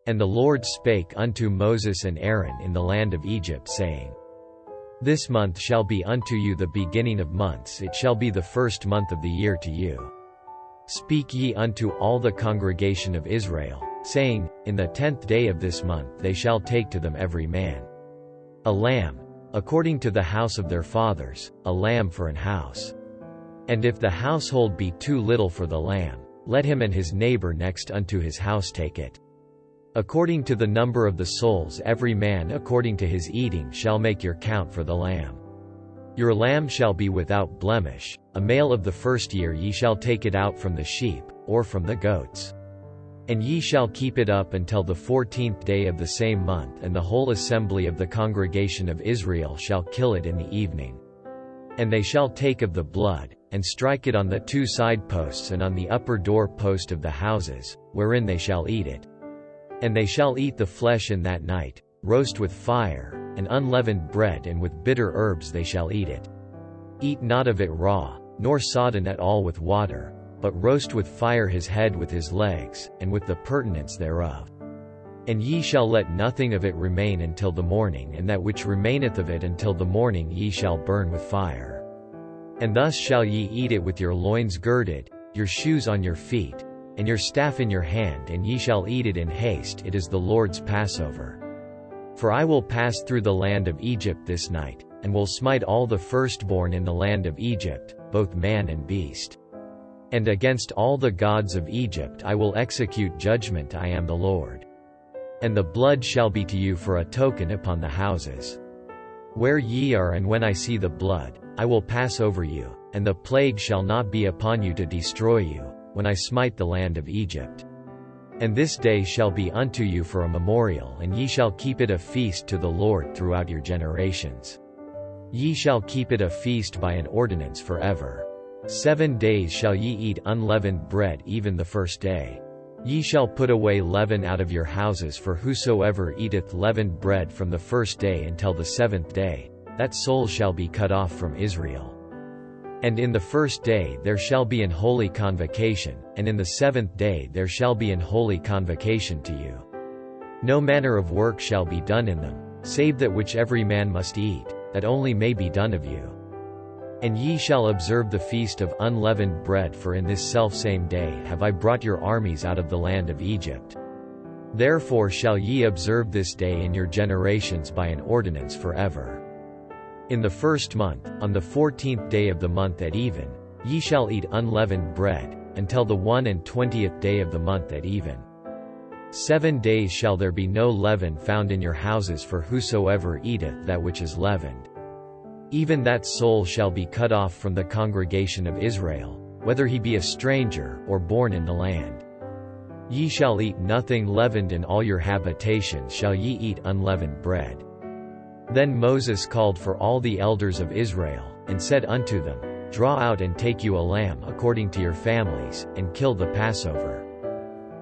And the Lord spake unto Moses and Aaron in the land of Egypt, saying, This month shall be unto you the beginning of months, it shall be the first month of the year to you. Speak ye unto all the congregation of Israel, saying, In the 10th day of this month they shall take to them every man a lamb, according to the house of their fathers, a lamb for an house. And if the household be too little for the lamb, let him and his neighbor next unto his house take it. According to the number of the souls, every man according to his eating shall make your count for the lamb. Your lamb shall be without blemish, a male of the first year. Ye shall take it out from the sheep, or from the goats. And ye shall keep it up until the 14th day of the same month, and the whole assembly of the congregation of Israel shall kill it in the evening. And they shall take of the blood, and strike it on the 2 side posts and on the upper door post of the houses, wherein they shall eat it. And they shall eat the flesh in that night, roast with fire, and unleavened bread, and with bitter herbs they shall eat it. Eat not of it raw, nor sodden at all with water, but roast with fire his head with his legs, and with the purtenance thereof. And ye shall let nothing of it remain until the morning, and that which remaineth of it until the morning ye shall burn with fire. And thus shall ye eat it with your loins girded, your shoes on your feet, and your staff in your hand, and ye shall eat it in haste. It is the Lord's Passover. For I will pass through the land of Egypt this night, and will smite all the firstborn in the land of Egypt, both man and beast. And against all the gods of Egypt I will execute judgment. I am the Lord. And the blood shall be to you for a token upon the houses where ye are, and when I see the blood, I will pass over you, and the plague shall not be upon you to destroy you, when I smite the land of Egypt. And this day shall be unto you for a memorial, and ye shall keep it a feast to the Lord throughout your generations. Ye shall keep it a feast by an ordinance forever. 7 days shall ye eat unleavened bread, even the first day. Ye shall put away leaven out of your houses, for whosoever eateth leavened bread from the first day until the 7th day, that soul shall be cut off from Israel. And in the first day there shall be an holy convocation, and in the 7th day there shall be an holy convocation to you. No manner of work shall be done in them, save that which every man must eat, that only may be done of you. And ye shall observe the feast of unleavened bread, for in this selfsame day have I brought your armies out of the land of Egypt. Therefore shall ye observe this day in your generations by an ordinance forever. In the first month, on the 14th day of the month at even, ye shall eat unleavened bread, until the 21st day of the month at even. 7 days shall there be no leaven found in your houses, for whosoever eateth that which is leavened, even that soul shall be cut off from the congregation of Israel, whether he be a stranger, or born in the land. Ye shall eat nothing leavened, in all your habitations shall ye eat unleavened bread. Then Moses called for all the elders of Israel, and said unto them, Draw out and take you a lamb according to your families, and kill the Passover.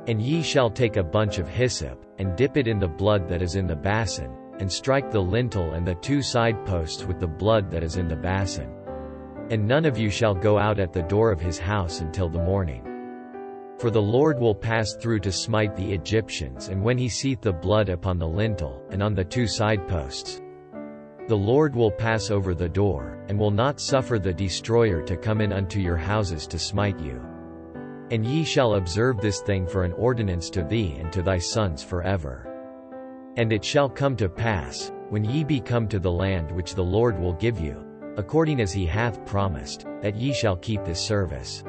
And ye shall take a bunch of hyssop, and dip it in the blood that is in the basin, and strike the lintel and the 2 side posts with the blood that is in the basin. And none of you shall go out at the door of his house until the morning. For the Lord will pass through to smite the Egyptians, and when he seeth the blood upon the lintel, and on the 2 side posts, the Lord will pass over the door, and will not suffer the destroyer to come in unto your houses to smite you. And ye shall observe this thing for an ordinance to thee and to thy sons forever. And it shall come to pass, when ye be come to the land which the Lord will give you, according as he hath promised, that ye shall keep this service.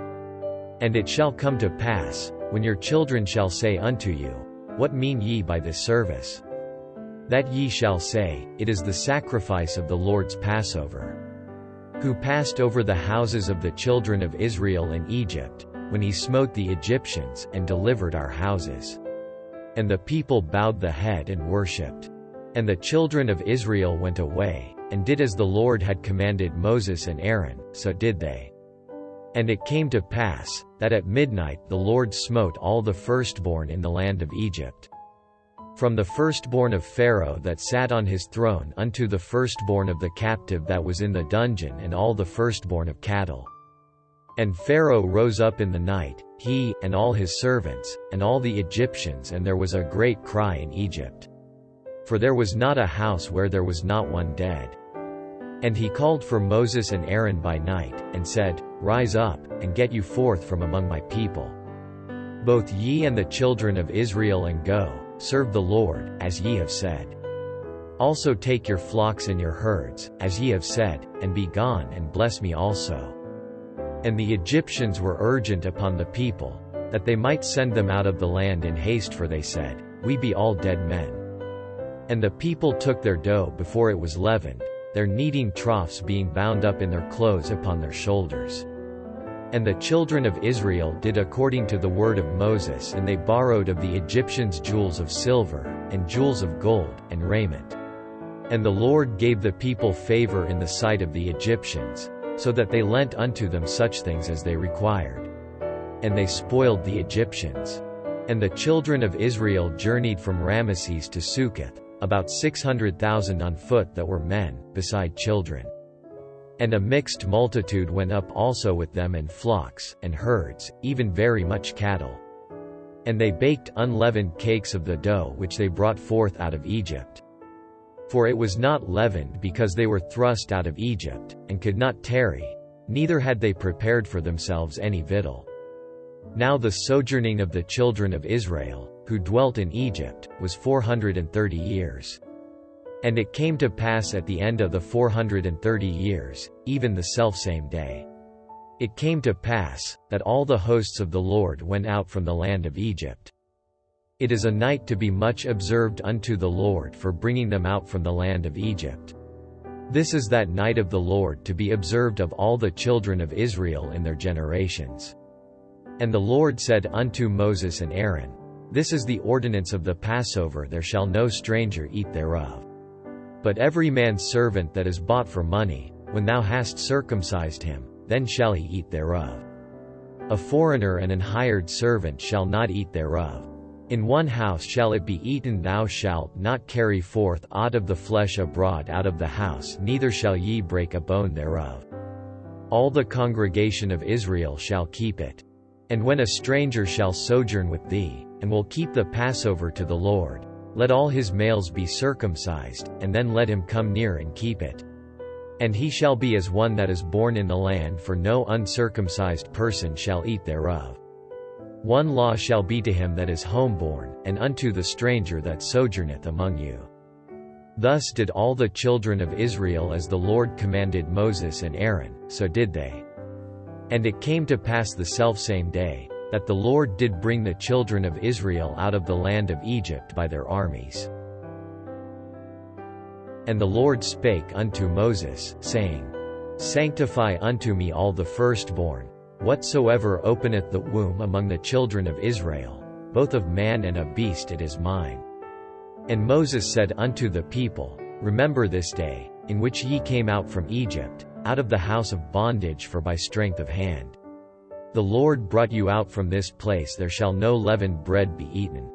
And it shall come to pass, when your children shall say unto you, What mean ye by this service? That ye shall say, It is the sacrifice of the Lord's Passover, who passed over the houses of the children of Israel in Egypt, when he smote the Egyptians, and delivered our houses. And the people bowed the head and worshipped. And the children of Israel went away, and did as the Lord had commanded Moses and Aaron, so did they. And it came to pass, that at midnight the Lord smote all the firstborn in the land of Egypt, from the firstborn of Pharaoh that sat on his throne unto the firstborn of the captive that was in the dungeon, and all the firstborn of cattle. And Pharaoh rose up in the night, he, and all his servants, and all the Egyptians, and there was a great cry in Egypt. For there was not a house where there was not one dead. And he called for Moses and Aaron by night, and said, Rise up, and get you forth from among my people. Both ye and the children of Israel, and go, serve the Lord, as ye have said. Also take your flocks and your herds, as ye have said, and be gone, and bless me also. And the Egyptians were urgent upon the people, that they might send them out of the land in haste, for they said, We be all dead men. And the people took their dough before it was leavened, their kneading troughs being bound up in their clothes upon their shoulders. And the children of Israel did according to the word of Moses, and they borrowed of the Egyptians jewels of silver, and jewels of gold, and raiment. And the Lord gave the people favor in the sight of the Egyptians, so that they lent unto them such things as they required. And they spoiled the Egyptians. And the children of Israel journeyed from Ramesses to Succoth, about 600,000 on foot that were men, beside children. And a mixed multitude went up also with them, and flocks, and herds, even very much cattle. And they baked unleavened cakes of the dough which they brought forth out of Egypt. For it was not leavened, because they were thrust out of Egypt, and could not tarry, neither had they prepared for themselves any victual. Now the sojourning of the children of Israel, who dwelt in Egypt, was 430 years. And it came to pass at the end of the 430 years, even the selfsame day, it came to pass, that all the hosts of the Lord went out from the land of Egypt. It is a night to be much observed unto the Lord for bringing them out from the land of Egypt. This is that night of the Lord to be observed of all the children of Israel in their generations. And the Lord said unto Moses and Aaron, This is the ordinance of the Passover, there shall no stranger eat thereof. But every man's servant that is bought for money, when thou hast circumcised him, then shall he eat thereof. A foreigner and an hired servant shall not eat thereof. In one house shall it be eaten. Thou shalt not carry forth aught of the flesh abroad out of the house, neither shall ye break a bone thereof. All the congregation of Israel shall keep it. And when a stranger shall sojourn with thee, and will keep the Passover to the Lord, let all his males be circumcised, and then let him come near and keep it. And he shall be as one that is born in the land, for no uncircumcised person shall eat thereof. One law shall be to him that is homeborn, and unto the stranger that sojourneth among you. Thus did all the children of Israel as the Lord commanded Moses and Aaron, so did they. And it came to pass the selfsame day, that the Lord did bring the children of Israel out of the land of Egypt by their armies. And the Lord spake unto Moses, saying, Sanctify unto me all the firstborn, whatsoever openeth the womb among the children of Israel, both of man and of beast it is mine. And Moses said unto the people, Remember this day, in which ye came out from Egypt, out of the house of bondage, for by strength of hand the Lord brought you out from this place. There shall no leavened bread be eaten.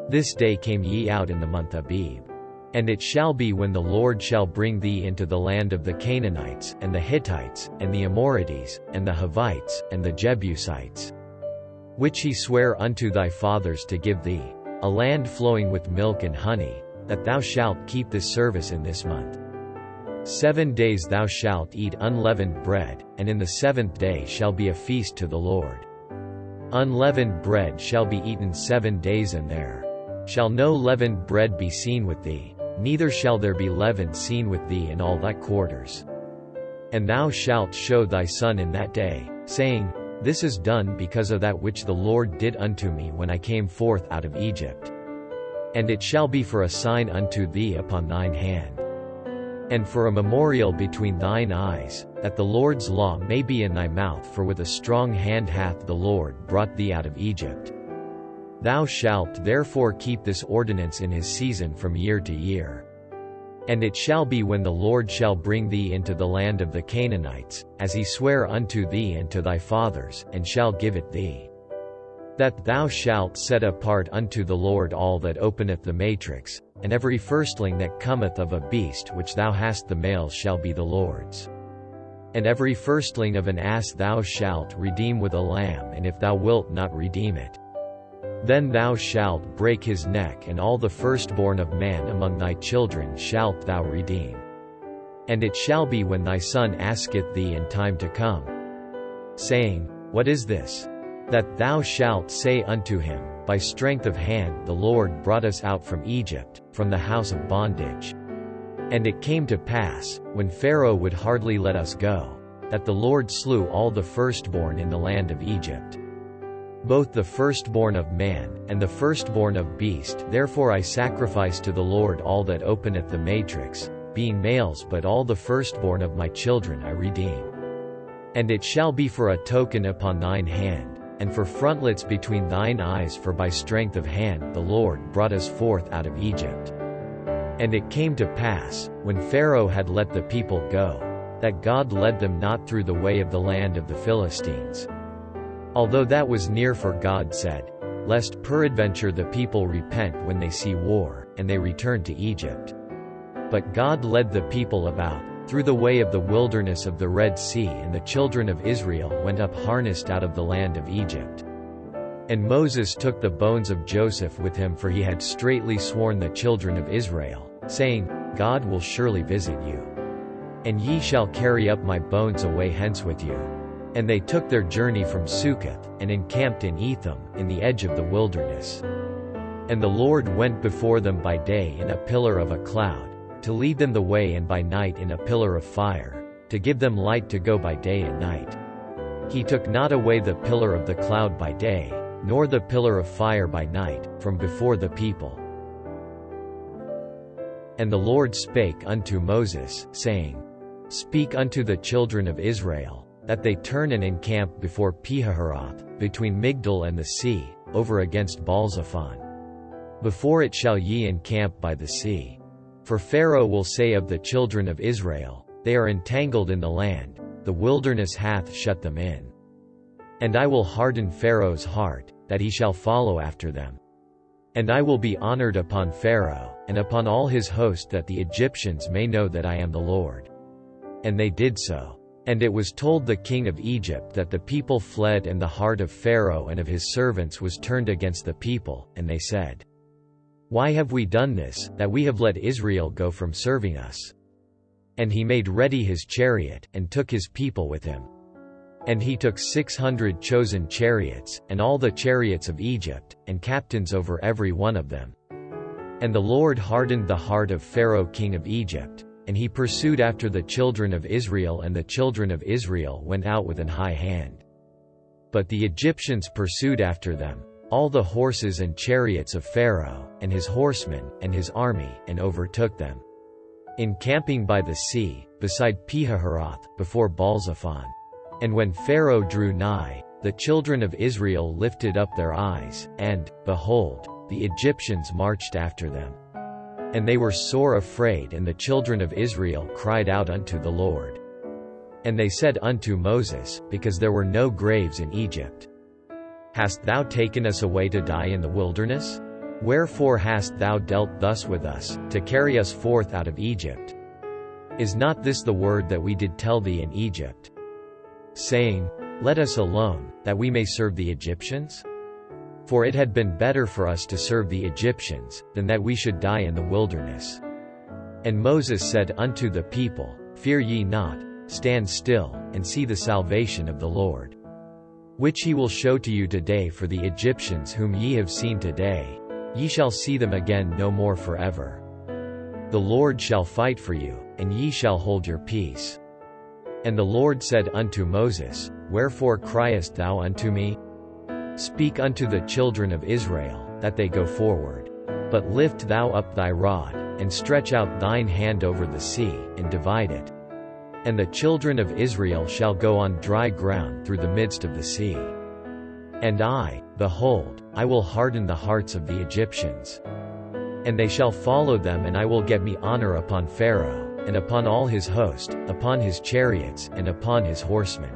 This day came ye out in the month Abib. And it shall be, when the Lord shall bring thee into the land of the Canaanites, and the Hittites, and the Amorites, and the Hivites, and the Jebusites, which he sware unto thy fathers to give thee, a land flowing with milk and honey, that thou shalt keep this service in this month. 7 days thou shalt eat unleavened bread, and in the 7th day shall be a feast to the Lord. Unleavened bread shall be eaten 7 days, and there shall no leavened bread be seen with thee, neither shall there be leaven seen with thee in all thy quarters. And thou shalt show thy son in that day, saying, This is done because of that which the Lord did unto me when I came forth out of Egypt. And it shall be for a sign unto thee upon thine hand, and for a memorial between thine eyes, that the Lord's law may be in thy mouth, for with a strong hand hath the Lord brought thee out of Egypt. Thou shalt therefore keep this ordinance in his season from year to year. And it shall be, when the Lord shall bring thee into the land of the Canaanites, as he sware unto thee and to thy fathers, and shall give it thee, that thou shalt set apart unto the Lord all that openeth the matrix, and every firstling that cometh of a beast which thou hast, the male shall be the Lord's. And every firstling of an ass thou shalt redeem with a lamb, and if thou wilt not redeem it, then thou shalt break his neck, and all the firstborn of man among thy children shalt thou redeem. And it shall be when thy son asketh thee in time to come, saying, What is this? That thou shalt say unto him, By strength of hand the Lord brought us out from Egypt, from the house of bondage. And it came to pass, when Pharaoh would hardly let us go, that the Lord slew all the firstborn in the land of Egypt, both the firstborn of man, and the firstborn of beast. Therefore I sacrifice to the Lord all that openeth the matrix, being males, but all the firstborn of my children I redeem. And it shall be for a token upon thine hand, and for frontlets between thine eyes, for by strength of hand the Lord brought us forth out of Egypt. And it came to pass, when Pharaoh had let the people go, that God led them not through the way of the land of the Philistines, although that was near, for God said, Lest peradventure the people repent when they see war, and they return to Egypt. But God led the people about, through the way of the wilderness of the Red Sea, and the children of Israel went up harnessed out of the land of Egypt. And Moses took the bones of Joseph with him, for he had straitly sworn the children of Israel, saying, God will surely visit you, and ye shall carry up my bones away hence with you. And they took their journey from Succoth, and encamped in Etham, in the edge of the wilderness. And the Lord went before them by day in a pillar of a cloud, to lead them the way, and by night in a pillar of fire, to give them light to go by day and night. He took not away the pillar of the cloud by day, nor the pillar of fire by night, from before the people. And the Lord spake unto Moses, saying, Speak unto the children of Israel, that they turn and encamp before Pihahiroth, between Migdol and the sea, over against Baalzephon. Before it shall ye encamp by the sea. For Pharaoh will say of the children of Israel, They are entangled in the land, the wilderness hath shut them in. And I will harden Pharaoh's heart, that he shall follow after them. And I will be honored upon Pharaoh, and upon all his host, that the Egyptians may know that I am the Lord. And they did so. And it was told the king of Egypt that the people fled, and the heart of Pharaoh and of his servants was turned against the people, and they said, Why have we done this, that we have let Israel go from serving us? And he made ready his chariot, and took his people with him. And he took 600 chosen chariots, and all the chariots of Egypt, and captains over every one of them. And the Lord hardened the heart of Pharaoh king of Egypt, and he pursued after the children of Israel, and the children of Israel went out with an high hand. But the Egyptians pursued after them, all the horses and chariots of Pharaoh, and his horsemen, and his army, and overtook them, encamping by the sea, beside Pihahiroth, before Baalzephon. And when Pharaoh drew nigh, the children of Israel lifted up their eyes, and, behold, the Egyptians marched after them. And they were sore afraid, and the children of Israel cried out unto the Lord. And they said unto Moses, Because there were no graves in Egypt, Hast thou taken us away to die in the wilderness? Wherefore hast thou dealt thus with us, to carry us forth out of Egypt? Is not this the word that we did tell thee in Egypt, saying, Let us alone, that we may serve the Egyptians? For it had been better for us to serve the Egyptians, than that we should die in the wilderness. And Moses said unto the people, Fear ye not, stand still, and see the salvation of the Lord, which he will show to you today. For the Egyptians whom ye have seen today, ye shall see them again no more forever. The Lord shall fight for you, and ye shall hold your peace. And the Lord said unto Moses, Wherefore criest thou unto me? Speak unto the children of Israel, that they go forward. But lift thou up thy rod, and stretch out thine hand over the sea, and divide it. And the children of Israel shall go on dry ground through the midst of the sea. And I, behold, I will harden the hearts of the Egyptians. And they shall follow them, and I will get me honor upon Pharaoh, and upon all his host, upon his chariots, and upon his horsemen.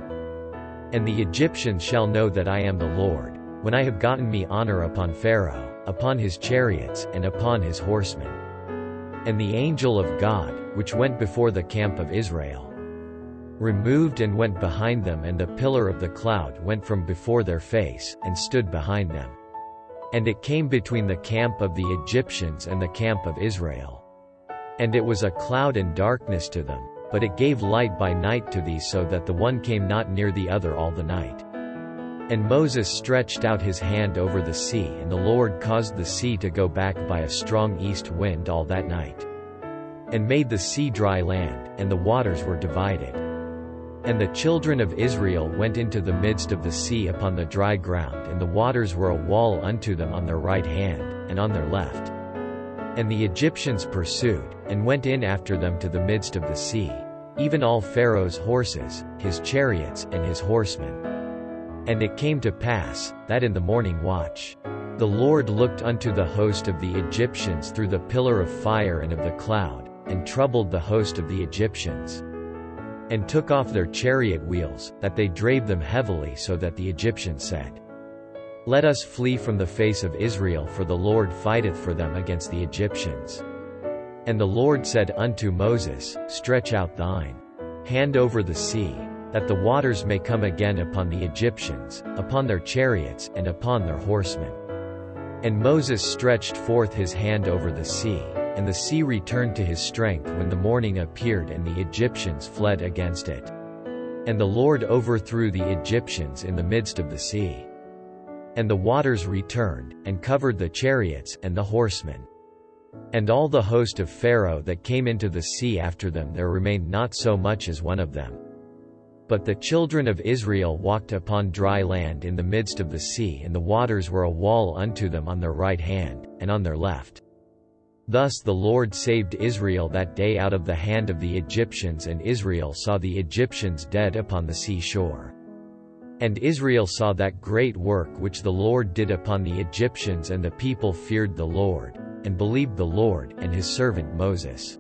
And the Egyptians shall know that I am the Lord, when I have gotten me honor upon Pharaoh, upon his chariots, and upon his horsemen. And the angel of God, which went before the camp of Israel, removed and went behind them, and the pillar of the cloud went from before their face, and stood behind them. And it came between the camp of the Egyptians and the camp of Israel. And it was a cloud and darkness to them, but it gave light by night to these, so that the one came not near the other all the night. And Moses stretched out his hand over the sea, and the Lord caused the sea to go back by a strong east wind all that night, and made the sea dry land, and the waters were divided. And the children of Israel went into the midst of the sea upon the dry ground, and the waters were a wall unto them on their right hand, and on their left. And the Egyptians pursued, and went in after them to the midst of the sea, even all Pharaoh's horses, his chariots, and his horsemen. And it came to pass, that in the morning watch, the Lord looked unto the host of the Egyptians through the pillar of fire and of the cloud, and troubled the host of the Egyptians, and took off their chariot wheels, that they drave them heavily, so that the Egyptians said, Let us flee from the face of Israel, for the Lord fighteth for them against the Egyptians. And the Lord said unto Moses, Stretch out thine hand over the sea, that the waters may come again upon the Egyptians, upon their chariots, and upon their horsemen. And Moses stretched forth his hand over the sea, and the sea returned to his strength when the morning appeared, and the Egyptians fled against it. And the Lord overthrew the Egyptians in the midst of the sea. And the waters returned, and covered the chariots, and the horsemen. And all the host of Pharaoh that came into the sea after them, there remained not so much as one of them. But the children of Israel walked upon dry land in the midst of the sea, and the waters were a wall unto them on their right hand, and on their left. Thus the Lord saved Israel that day out of the hand of the Egyptians, and Israel saw the Egyptians dead upon the sea shore. And Israel saw that great work which the Lord did upon the Egyptians, and the people feared the Lord, and believed the Lord and his servant Moses.